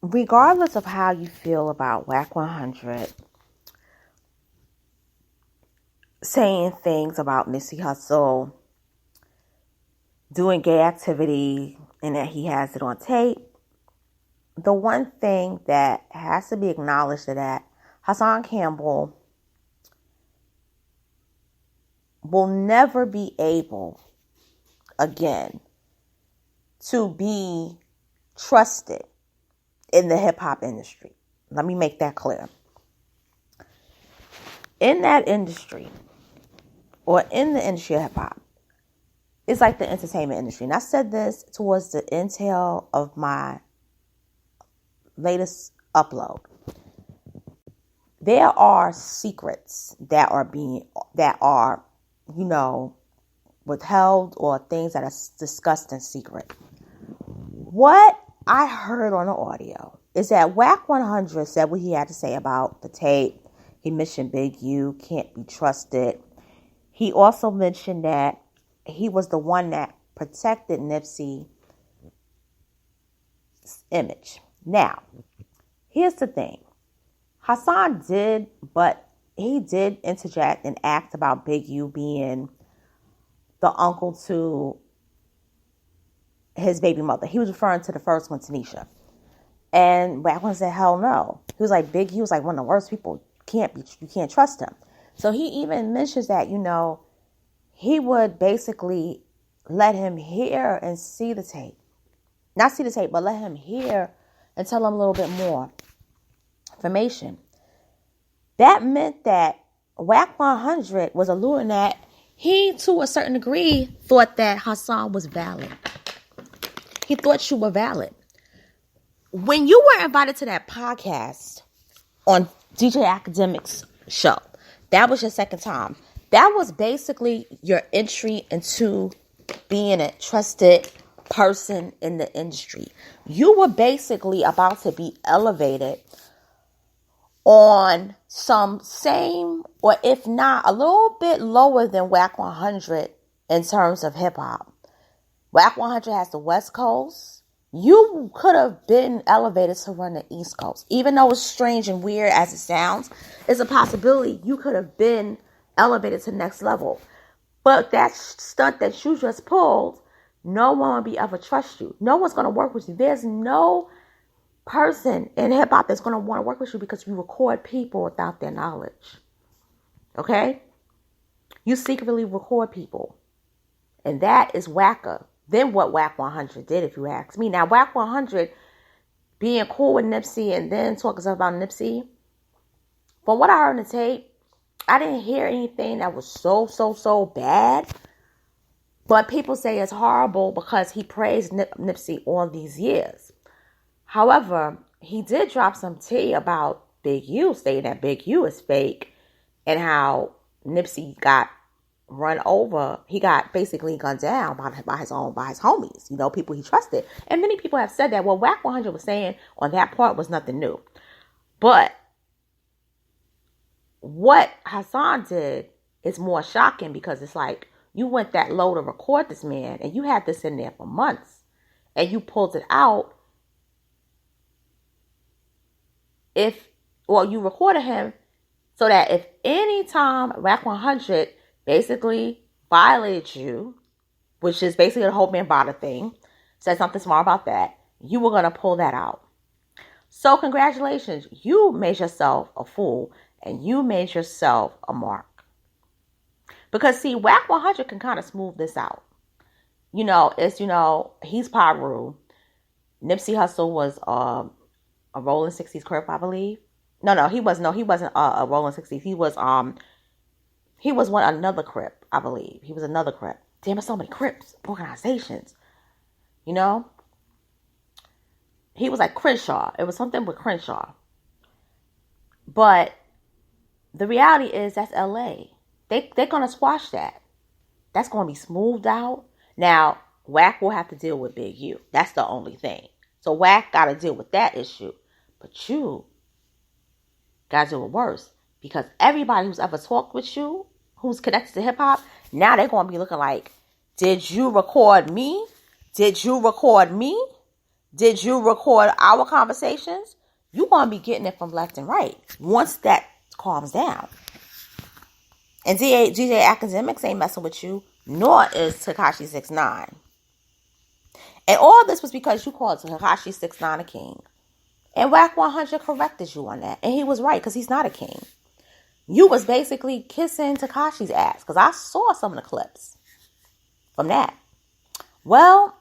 regardless of how you feel about Wack 100 saying things about Nipsey Hussle doing gay activity and that he has it on tape, the one thing that has to be acknowledged is that Hassan Campbell will never be able again to be trusted in the hip-hop industry. Let me make that clear. In that industry, or in the industry of hip-hop, it's like the entertainment industry. And I said this towards the intel of my latest upload. There are secrets that are withheld, or things that are discussed in secret. What I heard on the audio is that Wack 100 said what he had to say about the tape. He mentioned Big U can't be trusted. He also mentioned that he was the one that protected Nipsey's image. Now, here's the thing. Hassan did interject and ask about Big U being the uncle to his baby mother. He was referring to the first one, Tanisha. And Wack said, hell no. He was like, he was like one of the worst people. You can't trust him. So he even mentions that, he would basically let him hear and see the tape. Not see the tape, but let him hear and tell him a little bit more information. That meant that Wack 100 was alluding that he, to a certain degree, thought that Hassan was valid. He thought you were valid. When you were invited to that podcast on DJ Academic's show, that was your second time. That was basically your entry into being a trusted person in the industry. You were basically about to be elevated on some same, or if not, a little bit lower than Wack 100 in terms of hip hop. Wack 100 has the West Coast. You could have been elevated to run the East Coast. Even though it's strange and weird as it sounds, it's a possibility you could have been elevated to the next level. But that stunt that you just pulled, no one will ever trust you. No one's going to work with you. There's no person in hip hop that's going to want to work with you because you record people without their knowledge. Okay? You secretly record people. And that is whacker than what Wack 100 did, if you ask me. Now, Wack 100 being cool with Nipsey and then talking stuff about Nipsey, from what I heard in the tape, I didn't hear anything that was so bad. But people say it's horrible because he praised Nipsey all these years. However, he did drop some tea about Big U, stating that Big U is fake and how Nipsey got run over. He got basically gunned down by his homies, people he trusted. And many people have said that what Wack 100 was saying on that part was nothing new. But what Hassan did is more shocking because it's like you went that low to record this man and you had this in there for months and you pulled it out. You recorded him so that if any time Wack 100 basically violated you, which is basically the whole man bada thing, said something smart about that, you were going to pull that out. So congratulations, you made yourself a fool and you made yourself a mark. Because see, Wack 100 can kind of smooth this out. He's Pyru. Nipsey Hussle was a Rolling 60s Crip, I believe. No, he wasn't a Rolling 60s. He was another Crip, I believe. He was another Crip. Damn, there's so many Crips organizations. He was like Crenshaw. It was something with Crenshaw. But the reality is that's LA. They're going to squash that. That's going to be smoothed out. Now, Wack will have to deal with Big U. That's the only thing. So Wack got to deal with that issue. But you got to do it worse. Because everybody who's ever talked with you, who's connected to hip-hop, now they're going to be looking like, did you record me? Did you record me? Did you record our conversations? You're going to be getting it from left and right once that calms down. And DJ Academics ain't messing with you, nor is Tekashi 6ix9ine. And all this was because you called Tekashi 6ix9ine a king. And Wack 100 corrected you on that. And he was right, because he's not a king. You was basically kissing Tekashi's ass, because I saw some of the clips from that. Well,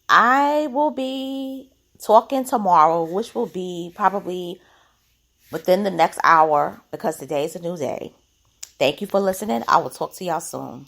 I will be talking tomorrow, which will be probably within the next hour, because today is a new day. Thank you for listening. I will talk to y'all soon.